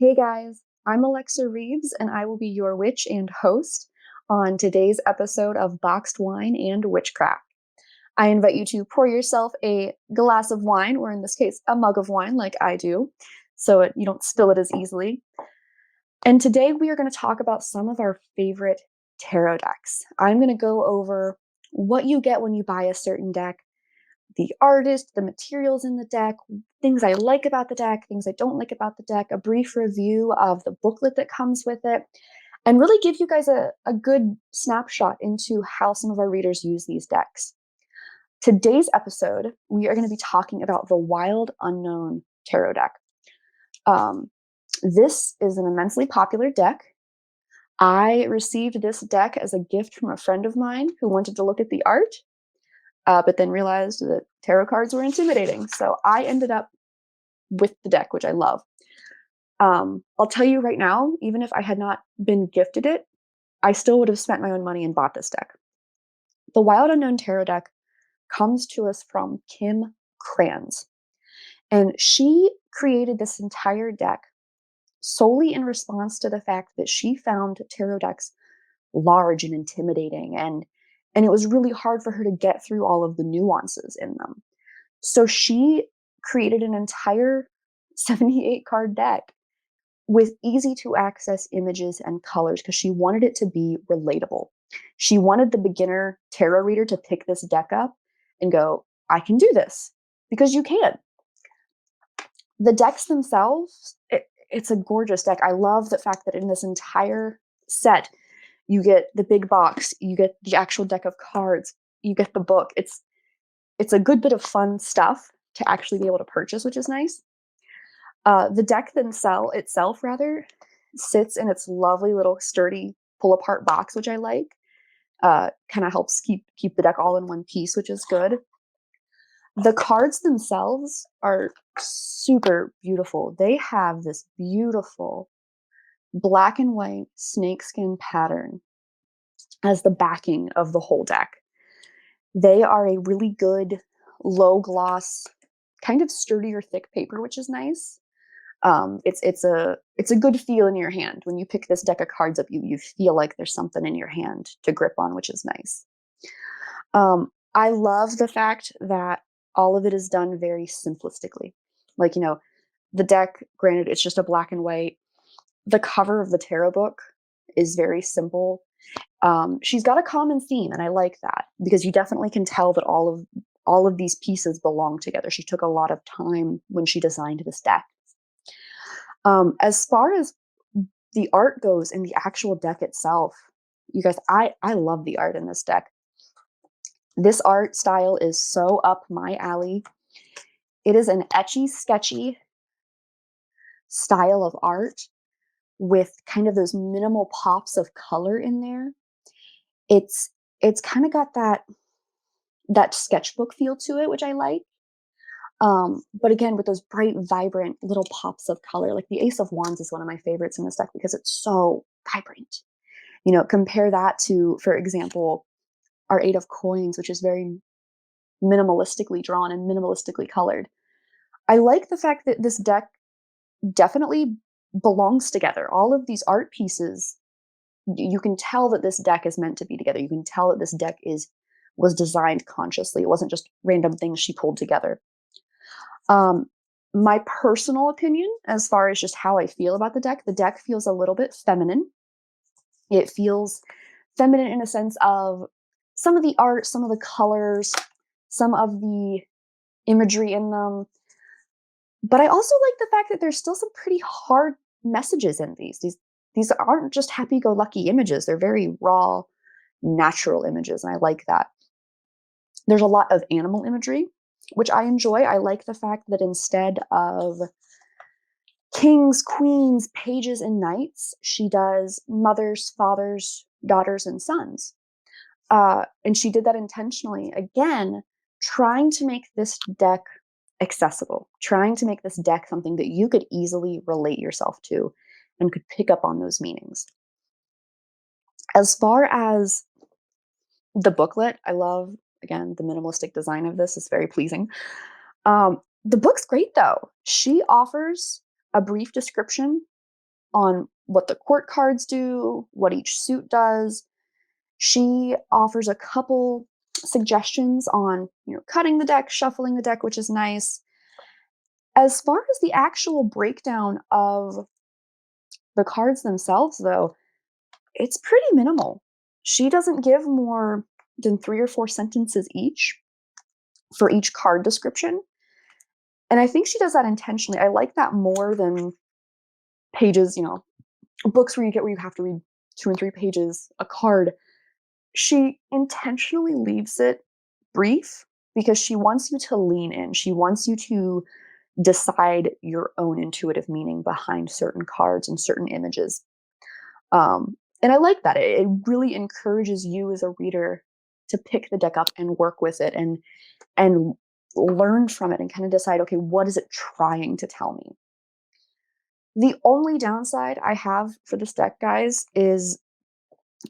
Hey guys, I'm Alexa Reeves, and I will be your witch and host on today's episode of Boxed Wine and Witchcraft. I invite you to pour yourself a glass of wine, or in this case, a mug of wine, like I do, so you don't spill it as easily. And today we are going to talk about some of our favorite tarot decks. I'm going to go over what you get when you buy a certain deck, the artist, the materials in the deck, things I like about the deck, things I don't like about the deck, a brief review of the booklet that comes with it, and really give you guys a good snapshot into how some of our readers use these decks. Today's episode, we are going to be talking about the Wild Unknown Tarot deck. This is an immensely popular deck. I received this deck as a gift from a friend of mine who wanted to look at the art, but then realized that tarot cards were intimidating. So I ended up with the deck, which I love. I'll tell you right now, even if I had not been gifted it, I still would have spent my own money and bought this deck. The Wild Unknown Tarot deck comes to us from Kim Kranz, and she created this entire deck solely in response to the fact that she found tarot decks large and intimidating, and it was really hard for her to get through all of the nuances in them. So she created an entire 78 card deck with easy to access images and colors because she wanted it to be relatable. She wanted the beginner tarot reader to pick this deck up and go, I can do this, because you can. The decks themselves, it's a gorgeous deck. I love the fact that in this entire set, you get the big box, you get the actual deck of cards, you get the book. It's a good bit of fun stuff to actually be able to purchase, which is nice. The deck itself rather sits in its lovely little sturdy pull apart box, which I like. Kind of helps keep the deck all in one piece, which is good. The cards themselves are super beautiful. They have this beautiful black and white snakeskin pattern as the backing of the whole deck. They are a really good low gloss, kind of sturdier, thick paper, which is nice. It's a good feel in your hand when you pick this deck of cards up. You feel like there's something in your hand to grip on, which is nice. I love the fact that all of it is done very simplistically. Like, the deck, granted, it's just a black and white. The cover of the tarot book is very simple. She's got a common theme, and I like that because you definitely can tell that all of these pieces belong together. She took a lot of time when she designed this deck. As far as the art goes in the actual deck itself, you guys, I love the art in this deck. This art style is so up my alley. It is an etchy, sketchy style of art with kind of those minimal pops of color in there. It's kind of got that sketchbook feel to it, which I like. But again, with those bright, vibrant little pops of color, like the Ace of Wands is one of my favorites in this deck because it's so vibrant. Compare that to, for example, our Eight of Coins, which is very minimalistically drawn and minimalistically colored. I like the fact that this deck definitely belongs together. All of these art pieces, you can tell that this deck is meant to be together. You can tell that this deck was designed consciously. It wasn't just random things she pulled together. My personal opinion, as far as just how I feel about the deck feels a little bit feminine. It feels feminine in a sense of some of the art, some of the colors, some of the imagery in them. But I also like the fact that there's still some pretty hard messages in these. These aren't just happy-go-lucky images. They're very raw, natural images, and I like that. There's a lot of animal imagery, which I enjoy. I like the fact that instead of kings, queens, pages, and knights, she does mothers, fathers, daughters, and sons. And she did that intentionally. Again, trying to make this deck accessible, trying to make this deck something that you could easily relate yourself to and could pick up on those meanings. As far as the booklet, I love, again, the minimalistic design of this is very pleasing. The book's great, though. She offers a brief description on what the court cards do, what each suit does. She offers a couple suggestions on, cutting the deck, shuffling the deck, which is nice. As far as the actual breakdown of the cards themselves, though, it's pretty minimal. She doesn't give more than 3 or 4 sentences each for each card description, and I think she does that intentionally. I like that more than pages, books where you have to read 2 and 3 pages a card. She intentionally leaves it brief because she wants you to lean in. She wants you to decide your own intuitive meaning behind certain cards and certain images. And I like that. It really encourages you as a reader to pick the deck up and work with it and learn from it and kind of decide, okay, what is it trying to tell me? The only downside I have for this deck, guys, is,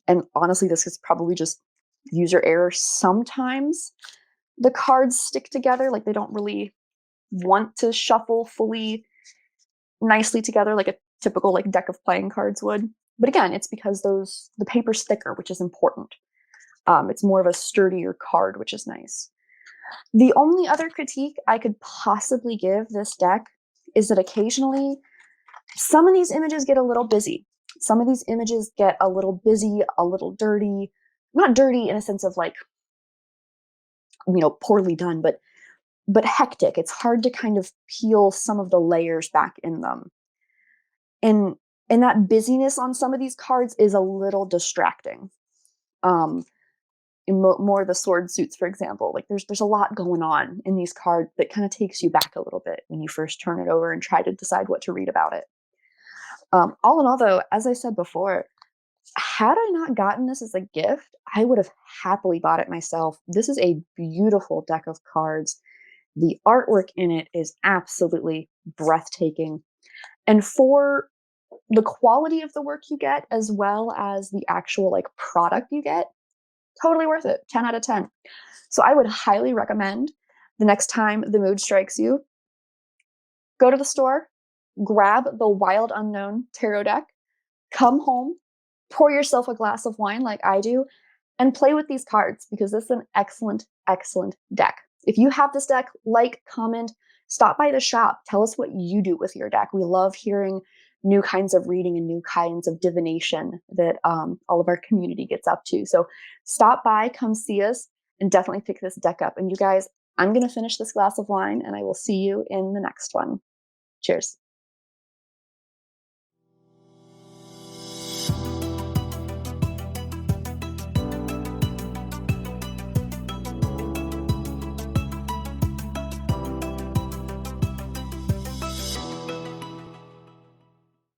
and honestly, this is probably just user error. Sometimes the cards stick together, like they don't really want to shuffle fully nicely together like a typical like deck of playing cards would. But again, it's because the paper's thicker, which is important. It's more of a sturdier card, which is nice. The only other critique I could possibly give this deck is that occasionally some of these images get a little busy. Some of these images get a little busy, a little dirty. Not dirty in a sense of like, poorly done, but hectic. It's hard to kind of peel some of the layers back in them. And and that busyness on some of these cards is a little distracting. Um, more the sword suits, for example. Like there's a lot going on in these cards that kind of takes you back a little bit when you first turn it over and try to decide what to read about it. All in all, though, as I said before, had I not gotten this as a gift, I would have happily bought it myself. This is a beautiful deck of cards. The artwork in it is absolutely breathtaking. And for the quality of the work you get, as well as the actual like product you get, totally worth it. 10 out of 10. So I would highly recommend the next time the mood strikes you, go to the store, grab the Wild Unknown tarot deck, come home, pour yourself a glass of wine like I do, and play with these cards because this is an excellent, excellent deck. If you have this deck, like, comment, stop by the shop. Tell us what you do with your deck. We love hearing new kinds of reading and new kinds of divination that all of our community gets up to. So stop by, come see us, and definitely pick this deck up. And you guys, I'm going to finish this glass of wine and I will see you in the next one. Cheers.